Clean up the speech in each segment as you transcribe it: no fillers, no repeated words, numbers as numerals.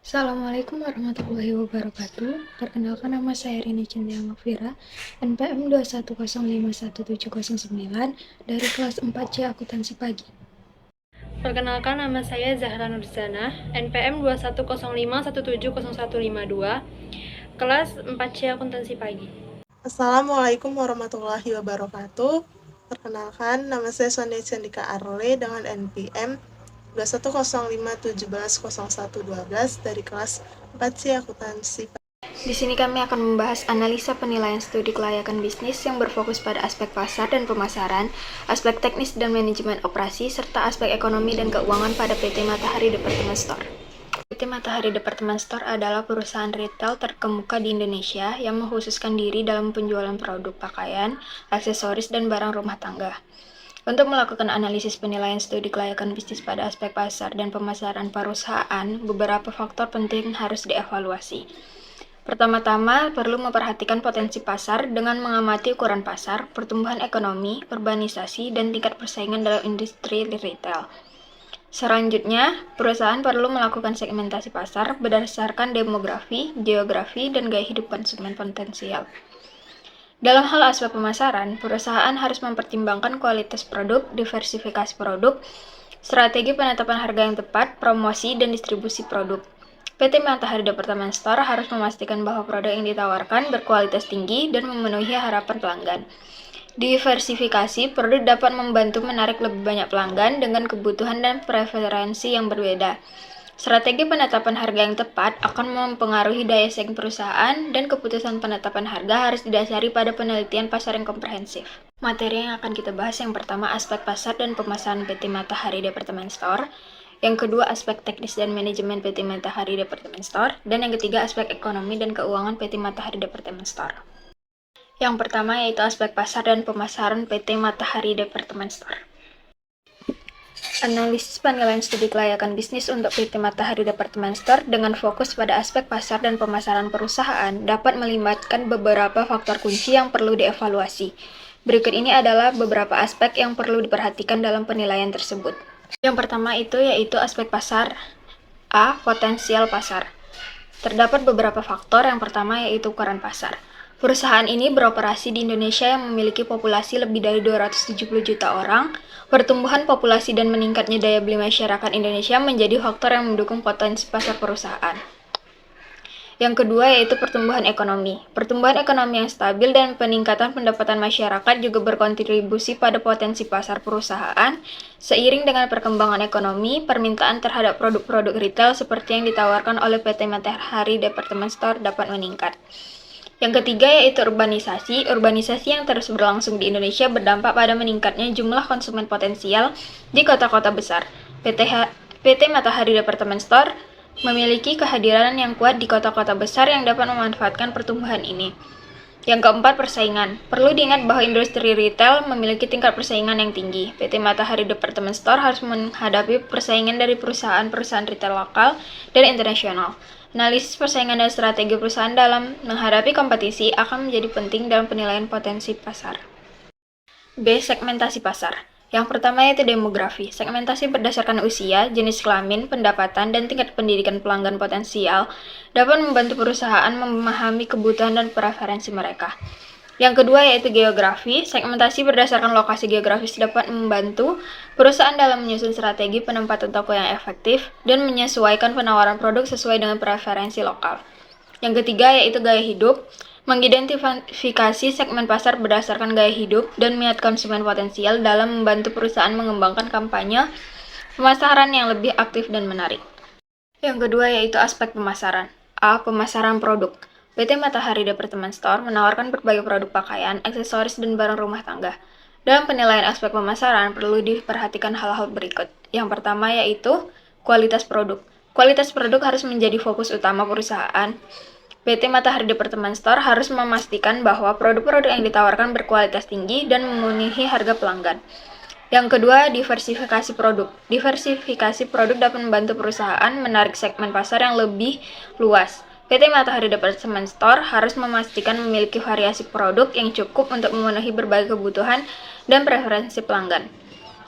Assalamualaikum warahmatullahi wabarakatuh. Perkenalkan, nama saya Rini Cynthia Mafira, NPM 210511709 dari kelas 4C Akuntansi Pagi. Perkenalkan, nama saya Zahra Nurzana, NPM 21051700152, kelas 4C Akuntansi Pagi. Assalamualaikum warahmatullahi wabarakatuh. Perkenalkan, nama saya Sonia Candika Arle dengan NPM 21051700112 dari kelas 4C Akuntansi. Di sini kami akan membahas analisa penilaian studi kelayakan bisnis yang berfokus pada aspek pasar dan pemasaran, aspek teknis dan manajemen operasi, serta aspek ekonomi dan keuangan pada PT Matahari Department Store. PT Matahari Department Store adalah perusahaan retail terkemuka di Indonesia yang mengkhususkan diri dalam penjualan produk pakaian, aksesoris, dan barang rumah tangga. Untuk melakukan analisis penilaian studi kelayakan bisnis pada aspek pasar dan pemasaran perusahaan, beberapa faktor penting harus dievaluasi. Pertama-tama, perlu memperhatikan potensi pasar dengan mengamati ukuran pasar, pertumbuhan ekonomi, urbanisasi, dan tingkat persaingan dalam industri retail. Selanjutnya, perusahaan perlu melakukan segmentasi pasar berdasarkan demografi, geografi, dan gaya hidup konsumen potensial. Dalam hal aspek pemasaran, perusahaan harus mempertimbangkan kualitas produk, diversifikasi produk, strategi penetapan harga yang tepat, promosi, dan distribusi produk. PT Matahari Department Store harus memastikan bahwa produk yang ditawarkan berkualitas tinggi dan memenuhi harapan pelanggan. Diversifikasi produk dapat membantu menarik lebih banyak pelanggan dengan kebutuhan dan preferensi yang berbeda. Strategi penetapan harga yang tepat akan mempengaruhi daya saing perusahaan, dan keputusan penetapan harga harus didasari pada penelitian pasar yang komprehensif. Materi yang akan kita bahas yang pertama aspek pasar dan pemasaran PT Matahari Department Store, yang kedua aspek teknis dan manajemen PT Matahari Department Store, dan yang ketiga aspek ekonomi dan keuangan PT Matahari Department Store. Yang pertama yaitu aspek pasar dan pemasaran PT Matahari Department Store. Analisis penilaian studi kelayakan bisnis untuk PT Matahari Department Store dengan fokus pada aspek pasar dan pemasaran perusahaan dapat melibatkan beberapa faktor kunci yang perlu dievaluasi. Berikut ini adalah beberapa aspek yang perlu diperhatikan dalam penilaian tersebut. Yang pertama yaitu aspek pasar. A. Potensial pasar. Terdapat beberapa faktor. Yang pertama yaitu ukuran pasar. Perusahaan ini beroperasi di Indonesia yang memiliki populasi lebih dari 270 juta orang. Pertumbuhan populasi dan meningkatnya daya beli masyarakat Indonesia menjadi faktor yang mendukung potensi pasar perusahaan. Yang kedua yaitu pertumbuhan ekonomi. Pertumbuhan ekonomi yang stabil dan peningkatan pendapatan masyarakat juga berkontribusi pada potensi pasar perusahaan. Seiring dengan perkembangan ekonomi, permintaan terhadap produk-produk retail seperti yang ditawarkan oleh PT Matahari Department Store dapat meningkat. Yang ketiga yaitu urbanisasi. Urbanisasi yang terus berlangsung di Indonesia berdampak pada meningkatnya jumlah konsumen potensial di kota-kota besar. PT Matahari Department Store memiliki kehadiran yang kuat di kota-kota besar yang dapat memanfaatkan pertumbuhan ini. Yang keempat, persaingan. Perlu diingat bahwa industri retail memiliki tingkat persaingan yang tinggi. PT Matahari Department Store harus menghadapi persaingan dari perusahaan-perusahaan retail lokal dan internasional. Analisis persaingan dan strategi perusahaan dalam menghadapi kompetisi akan menjadi penting dalam penilaian potensi pasar. B. Segmentasi pasar. Yang pertama yaitu demografi. Segmentasi berdasarkan usia, jenis kelamin, pendapatan, dan tingkat pendidikan pelanggan potensial dapat membantu perusahaan memahami kebutuhan dan preferensi mereka. Yang kedua yaitu geografi. Segmentasi berdasarkan lokasi geografis dapat membantu perusahaan dalam menyusun strategi penempatan toko yang efektif dan menyesuaikan penawaran produk sesuai dengan preferensi lokal. Yang ketiga yaitu gaya hidup. Mengidentifikasi segmen pasar berdasarkan gaya hidup dan minat konsumen potensial dalam membantu perusahaan mengembangkan kampanye pemasaran yang lebih aktif dan menarik. Yang kedua yaitu aspek pemasaran. A. Pemasaran produk. PT Matahari Department Store menawarkan berbagai produk pakaian, aksesoris, dan barang rumah tangga. Dalam penilaian aspek pemasaran perlu diperhatikan hal-hal berikut. Yang pertama yaitu kualitas produk. Kualitas produk harus menjadi fokus utama perusahaan. PT Matahari Department Store harus memastikan bahwa produk-produk yang ditawarkan berkualitas tinggi dan memenuhi harga pelanggan. Yang kedua, diversifikasi produk. Diversifikasi produk dapat membantu perusahaan menarik segmen pasar yang lebih luas. PT Matahari Department Store harus memastikan memiliki variasi produk yang cukup untuk memenuhi berbagai kebutuhan dan preferensi pelanggan.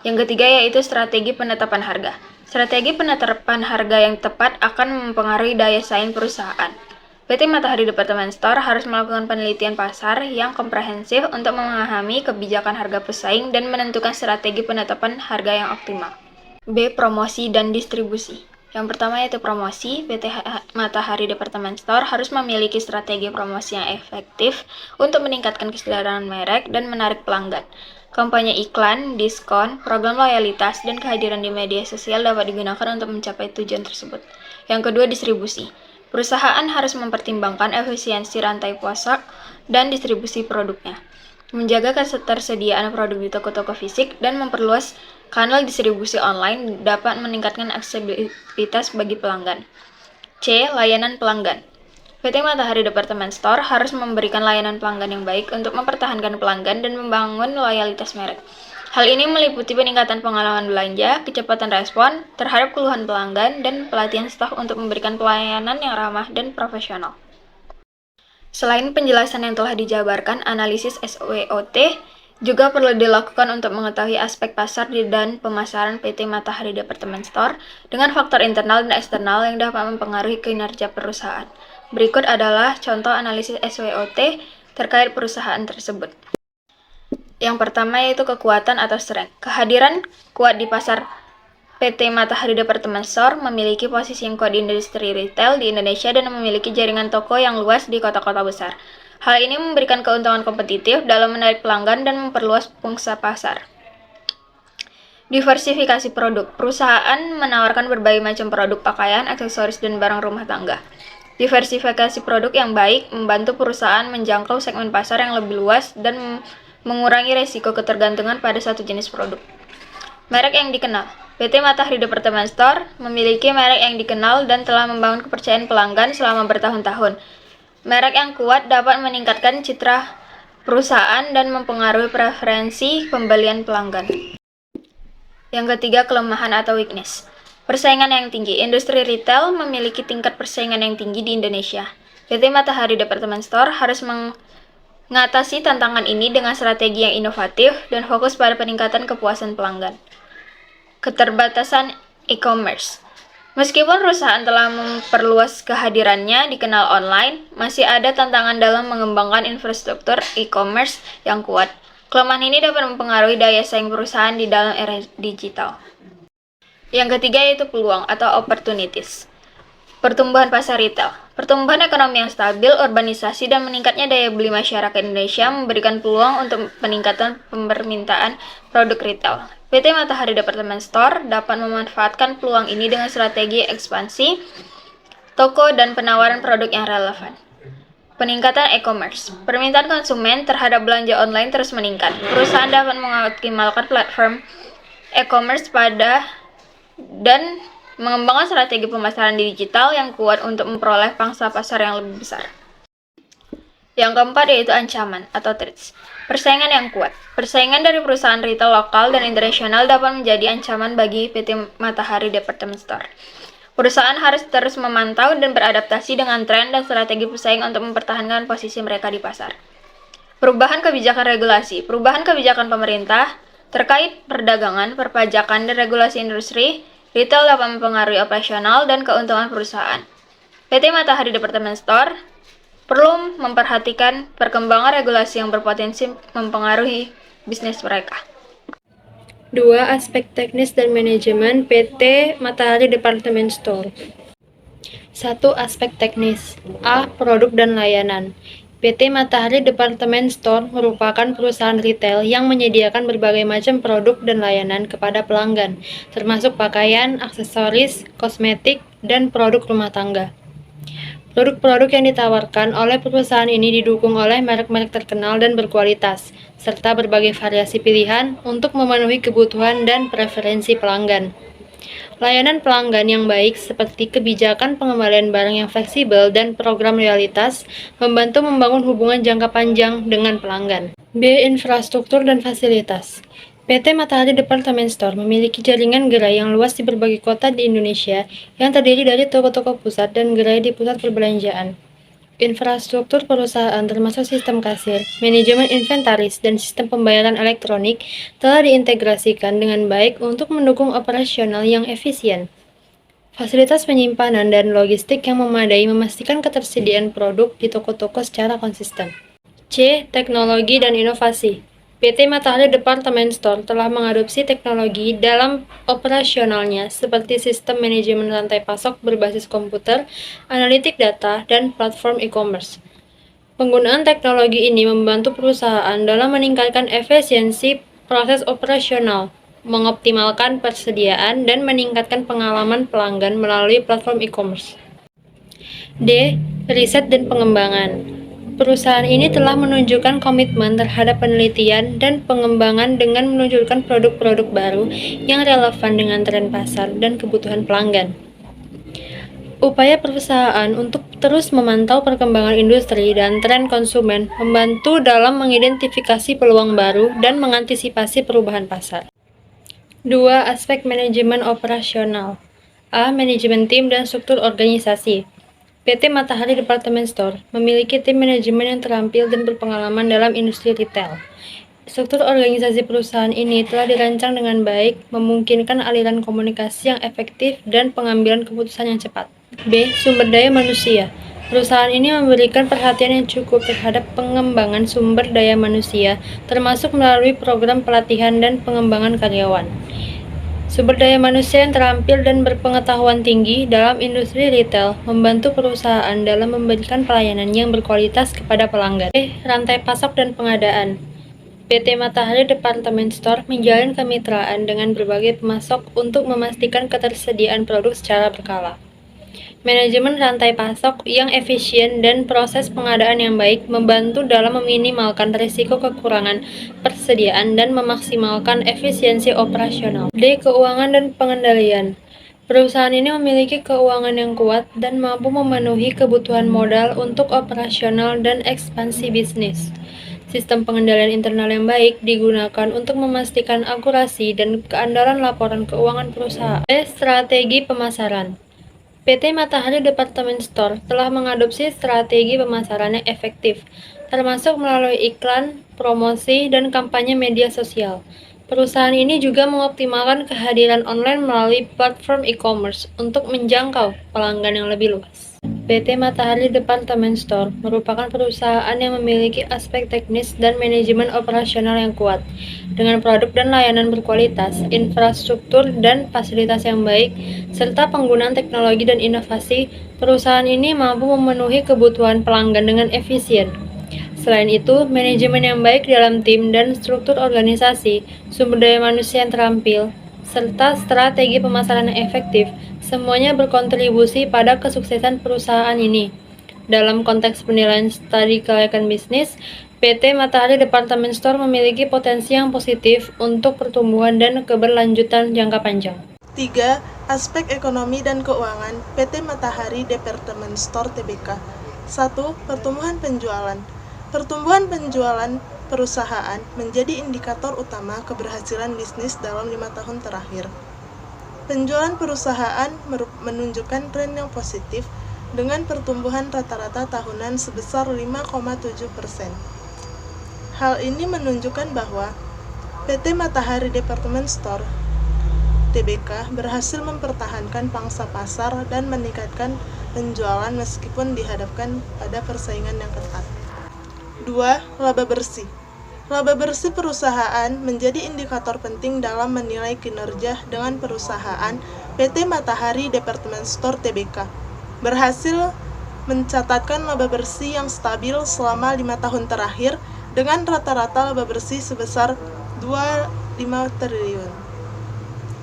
Yang ketiga yaitu strategi penetapan harga. Strategi penetapan harga yang tepat akan mempengaruhi daya saing perusahaan. PT Matahari Department Store harus melakukan penelitian pasar yang komprehensif untuk memahami kebijakan harga pesaing dan menentukan strategi penetapan harga yang optimal. B. Promosi dan distribusi. Yang pertama yaitu promosi. PT Matahari Department Store harus memiliki strategi promosi yang efektif untuk meningkatkan kesadaran merek dan menarik pelanggan. Kampanye iklan, diskon, program loyalitas, dan kehadiran di media sosial dapat digunakan untuk mencapai tujuan tersebut. Yang kedua, distribusi. Perusahaan harus mempertimbangkan efisiensi rantai pasok dan distribusi produknya, menjaga ketersediaan produk di toko-toko fisik, dan memperluas kanal distribusi online dapat meningkatkan aksesibilitas bagi pelanggan. C. Layanan pelanggan. PT Matahari Department Store harus memberikan layanan pelanggan yang baik untuk mempertahankan pelanggan dan membangun loyalitas merek. Hal ini meliputi peningkatan pengalaman belanja, kecepatan respon terhadap keluhan pelanggan, dan pelatihan staf untuk memberikan pelayanan yang ramah dan profesional. Selain penjelasan yang telah dijabarkan, analisis SWOT juga perlu dilakukan untuk mengetahui aspek pasar dan pemasaran PT Matahari Department Store dengan faktor internal dan eksternal yang dapat mempengaruhi kinerja perusahaan. Berikut adalah contoh analisis SWOT terkait perusahaan tersebut. Yang pertama yaitu kekuatan atau strength. Kehadiran kuat di pasar PT Matahari Department Store memiliki posisi yang kuat di industri retail di Indonesia dan memiliki jaringan toko yang luas di kota-kota besar. Hal ini memberikan keuntungan kompetitif dalam menarik pelanggan dan memperluas pangsa pasar. Diversifikasi produk. Perusahaan menawarkan berbagai macam produk pakaian, aksesoris, dan barang rumah tangga. Diversifikasi produk yang baik membantu perusahaan menjangkau segmen pasar yang lebih luas dan mengurangi resiko ketergantungan pada satu jenis produk. Merek yang dikenal. PT Matahari Department Store memiliki merek yang dikenal dan telah membangun kepercayaan pelanggan selama bertahun-tahun. Merek yang kuat dapat meningkatkan citra perusahaan dan mempengaruhi preferensi pembelian pelanggan. Yang ketiga, kelemahan atau weakness. Persaingan yang tinggi. Industri retail memiliki tingkat persaingan yang tinggi di Indonesia. PT Matahari Department Store harus mengatasi tantangan ini dengan strategi yang inovatif dan fokus pada peningkatan kepuasan pelanggan. Keterbatasan e-commerce. Meskipun perusahaan telah memperluas kehadirannya dikenal online, masih ada tantangan dalam mengembangkan infrastruktur e-commerce yang kuat. Kelemahan ini dapat mempengaruhi daya saing perusahaan di dalam era digital. Yang ketiga yaitu peluang atau opportunities. Pertumbuhan pasar retail. Pertumbuhan ekonomi yang stabil, urbanisasi, dan meningkatnya daya beli masyarakat Indonesia memberikan peluang untuk peningkatan permintaan produk retail. PT Matahari Department Store dapat memanfaatkan peluang ini dengan strategi ekspansi toko dan penawaran produk yang relevan. Peningkatan e-commerce. Permintaan konsumen terhadap belanja online terus meningkat. Perusahaan dapat mengoptimalkan platform e-commerce dan mengembangkan strategi pemasaran digital yang kuat untuk memperoleh pangsa pasar yang lebih besar. Yang keempat yaitu ancaman atau threats. Persaingan yang kuat. Persaingan dari perusahaan retail lokal dan internasional dapat menjadi ancaman bagi PT Matahari Department Store. Perusahaan harus terus memantau dan beradaptasi dengan tren dan strategi pesaing untuk mempertahankan posisi mereka di pasar. Perubahan kebijakan regulasi. Perubahan kebijakan pemerintah terkait perdagangan, perpajakan, dan regulasi industri retail dapat mempengaruhi operasional dan keuntungan perusahaan. PT Matahari Department Store perlu memperhatikan perkembangan regulasi yang berpotensi mempengaruhi bisnis mereka. 2. Aspek teknis dan manajemen PT Matahari Department Store. 1. Aspek teknis. A. Produk dan layanan. PT Matahari Department Store merupakan perusahaan retail yang menyediakan berbagai macam produk dan layanan kepada pelanggan, termasuk pakaian, aksesoris, kosmetik, dan produk rumah tangga. Produk-produk yang ditawarkan oleh perusahaan ini didukung oleh merek-merek terkenal dan berkualitas, serta berbagai variasi pilihan untuk memenuhi kebutuhan dan preferensi pelanggan. Layanan pelanggan yang baik seperti kebijakan pengembalian barang yang fleksibel dan program loyalitas membantu membangun hubungan jangka panjang dengan pelanggan. B. Infrastruktur dan fasilitas. PT Matahari Department Store memiliki jaringan gerai yang luas di berbagai kota di Indonesia yang terdiri dari toko-toko pusat dan gerai di pusat perbelanjaan. Infrastruktur perusahaan termasuk sistem kasir, manajemen inventaris, dan sistem pembayaran elektronik telah diintegrasikan dengan baik untuk mendukung operasional yang efisien. Fasilitas penyimpanan dan logistik yang memadai memastikan ketersediaan produk di toko-toko secara konsisten. C. Teknologi dan inovasi. PT Matahari Department Store telah mengadopsi teknologi dalam operasionalnya seperti sistem manajemen rantai pasok berbasis komputer, analitik data, dan platform e-commerce. Penggunaan teknologi ini membantu perusahaan dalam meningkatkan efisiensi proses operasional, mengoptimalkan persediaan, dan meningkatkan pengalaman pelanggan melalui platform e-commerce. D. Riset dan pengembangan. Perusahaan ini telah menunjukkan komitmen terhadap penelitian dan pengembangan dengan menunjukkan produk-produk baru yang relevan dengan tren pasar dan kebutuhan pelanggan. Upaya perusahaan untuk terus memantau perkembangan industri dan tren konsumen membantu dalam mengidentifikasi peluang baru dan mengantisipasi perubahan pasar. 2. Aspek manajemen operasional. A. Manajemen tim dan struktur organisasi. PT Matahari Department Store memiliki tim manajemen yang terampil dan berpengalaman dalam industri retail. Struktur organisasi perusahaan ini telah dirancang dengan baik, memungkinkan aliran komunikasi yang efektif dan pengambilan keputusan yang cepat. B. Sumber daya manusia. Perusahaan ini memberikan perhatian yang cukup terhadap pengembangan sumber daya manusia, termasuk melalui program pelatihan dan pengembangan karyawan. Sumber daya manusia yang terampil dan berpengetahuan tinggi dalam industri retail membantu perusahaan dalam memberikan pelayanan yang berkualitas kepada pelanggan. Rantai pasok dan pengadaan. PT Matahari Department Store menjalin kemitraan dengan berbagai pemasok untuk memastikan ketersediaan produk secara berkala. Manajemen rantai pasok yang efisien dan proses pengadaan yang baik membantu dalam meminimalkan risiko kekurangan persediaan dan memaksimalkan efisiensi operasional. D. Keuangan dan pengendalian. Perusahaan ini memiliki keuangan yang kuat dan mampu memenuhi kebutuhan modal untuk operasional dan ekspansi bisnis. Sistem pengendalian internal yang baik digunakan untuk memastikan akurasi dan keandalan laporan keuangan perusahaan. D. Strategi pemasaran. PT Matahari Department Store telah mengadopsi strategi pemasaran yang efektif, termasuk melalui iklan, promosi, dan kampanye media sosial. Perusahaan ini juga mengoptimalkan kehadiran online melalui platform e-commerce untuk menjangkau pelanggan yang lebih luas. PT Matahari Department Store merupakan perusahaan yang memiliki aspek teknis dan manajemen operasional yang kuat. Dengan produk dan layanan berkualitas, infrastruktur dan fasilitas yang baik, serta penggunaan teknologi dan inovasi, perusahaan ini mampu memenuhi kebutuhan pelanggan dengan efisien. Selain itu, manajemen yang baik dalam tim dan struktur organisasi, sumber daya manusia yang terampil, serta strategi pemasaran yang efektif, semuanya berkontribusi pada kesuksesan perusahaan ini. Dalam konteks penilaian studi kelayakan bisnis, PT Matahari Department Store memiliki potensi yang positif untuk pertumbuhan dan keberlanjutan jangka panjang. 3. Aspek ekonomi dan keuangan PT Matahari Department Store Tbk. 1. Pertumbuhan penjualan. Pertumbuhan penjualan perusahaan menjadi indikator utama keberhasilan bisnis dalam 5 tahun terakhir. Penjualan perusahaan menunjukkan tren yang positif dengan pertumbuhan rata-rata tahunan sebesar 5,7%. Hal ini menunjukkan bahwa PT Matahari Department Store Tbk berhasil mempertahankan pangsa pasar dan meningkatkan penjualan meskipun dihadapkan pada persaingan yang ketat. 2. Laba bersih. Laba bersih perusahaan menjadi indikator penting dalam menilai kinerja dengan perusahaan. PT Matahari Department Store Tbk berhasil mencatatkan laba bersih yang stabil selama 5 tahun terakhir dengan rata-rata laba bersih sebesar 2,5 triliun.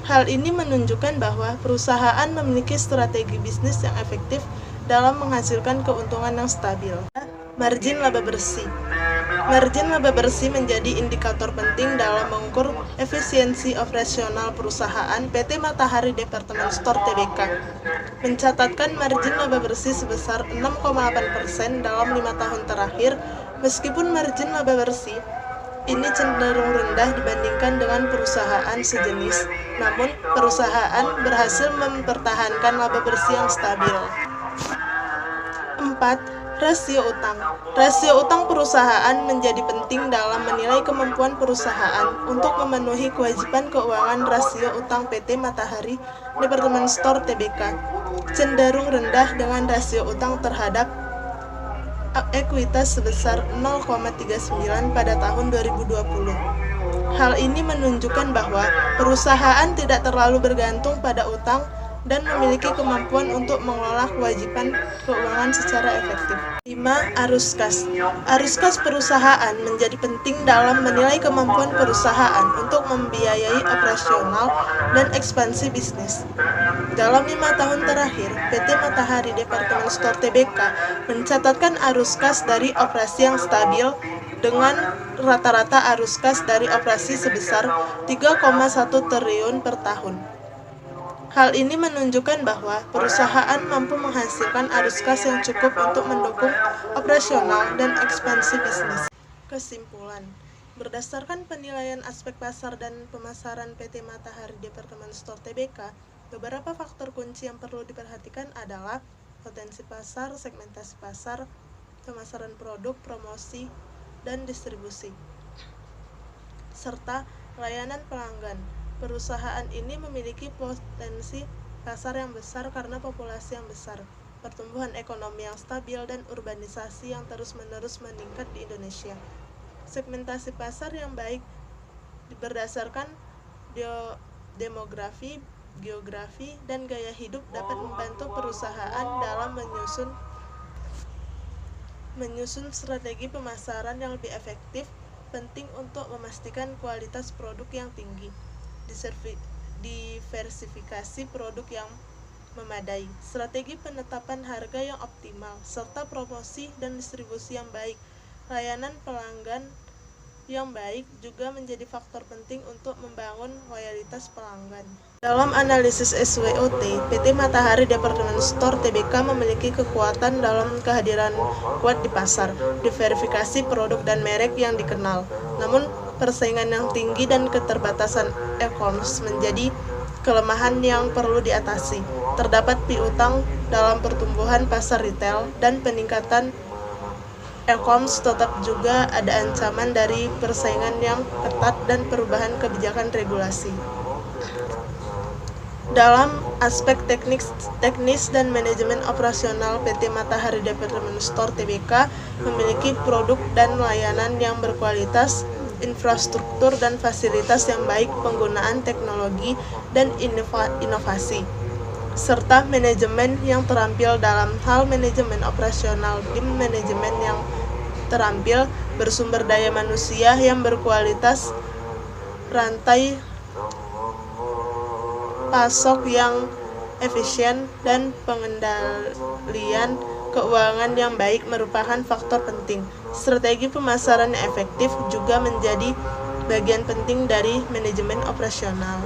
Hal ini menunjukkan bahwa perusahaan memiliki strategi bisnis yang efektif dalam menghasilkan keuntungan yang stabil. Margin laba bersih. Margin laba bersih menjadi indikator penting dalam mengukur efisiensi operasional perusahaan. PT Matahari Department Store Tbk mencatatkan margin laba bersih sebesar 6,8% dalam 5 tahun terakhir. Meskipun margin laba bersih ini cenderung rendah dibandingkan dengan perusahaan sejenis, namun perusahaan berhasil mempertahankan laba bersih yang stabil. 4. Rasio utang. Rasio utang perusahaan menjadi penting dalam menilai kemampuan perusahaan untuk memenuhi kewajiban keuangan. Rasio utang PT Matahari Department Store Tbk cenderung rendah dengan rasio utang terhadap ekuitas sebesar 0,39 pada tahun 2020. Hal ini menunjukkan bahwa perusahaan tidak terlalu bergantung pada utang dan memiliki kemampuan untuk mengelola kewajiban keuangan secara efektif. 5. Arus kas. Arus kas perusahaan menjadi penting dalam menilai kemampuan perusahaan untuk membiayai operasional dan ekspansi bisnis. Dalam 5 tahun terakhir, PT Matahari Department Store Tbk mencatatkan arus kas dari operasi yang stabil dengan rata-rata arus kas dari operasi sebesar 3,1 triliun per tahun. Hal ini menunjukkan bahwa perusahaan mampu menghasilkan arus kas yang cukup untuk mendukung operasional dan ekspansi bisnis. Kesimpulan, berdasarkan penilaian aspek pasar dan pemasaran PT Matahari Department Store Tbk, beberapa faktor kunci yang perlu diperhatikan adalah potensi pasar, segmentasi pasar, pemasaran produk, promosi, dan distribusi, serta layanan pelanggan. Perusahaan ini memiliki potensi pasar yang besar karena populasi yang besar, pertumbuhan ekonomi yang stabil, dan urbanisasi yang terus-menerus meningkat di Indonesia. Segmentasi pasar yang baik berdasarkan demografi, geografi, dan gaya hidup dapat membantu perusahaan dalam menyusun strategi pemasaran yang lebih efektif. Penting untuk memastikan kualitas produk yang tinggi, diversifikasi produk yang memadai, strategi penetapan harga yang optimal, serta promosi dan distribusi yang baik. Layanan pelanggan yang baik juga menjadi faktor penting untuk membangun loyalitas pelanggan. Dalam analisis SWOT, PT Matahari Department Store Tbk memiliki kekuatan dalam kehadiran kuat di pasar, diverifikasi produk dan merek yang dikenal. Namun, persaingan yang tinggi dan keterbatasan e-commerce menjadi kelemahan yang perlu diatasi. Terdapat piutang dalam pertumbuhan pasar retail dan peningkatan e-commerce, tetap juga ada ancaman dari persaingan yang ketat dan perubahan kebijakan regulasi. Dalam aspek teknis dan manajemen operasional, PT Matahari Department Store Tbk memiliki produk dan layanan yang berkualitas, infrastruktur dan fasilitas yang baik, penggunaan teknologi dan inovasi, serta manajemen yang terampil dalam hal manajemen operasional. Tim manajemen yang terampil, bersumber daya manusia yang berkualitas, rantai pasok yang efisien, dan pengendalian keuangan yang baik merupakan faktor penting. Strategi pemasaran yang efektif juga menjadi bagian penting dari manajemen operasional.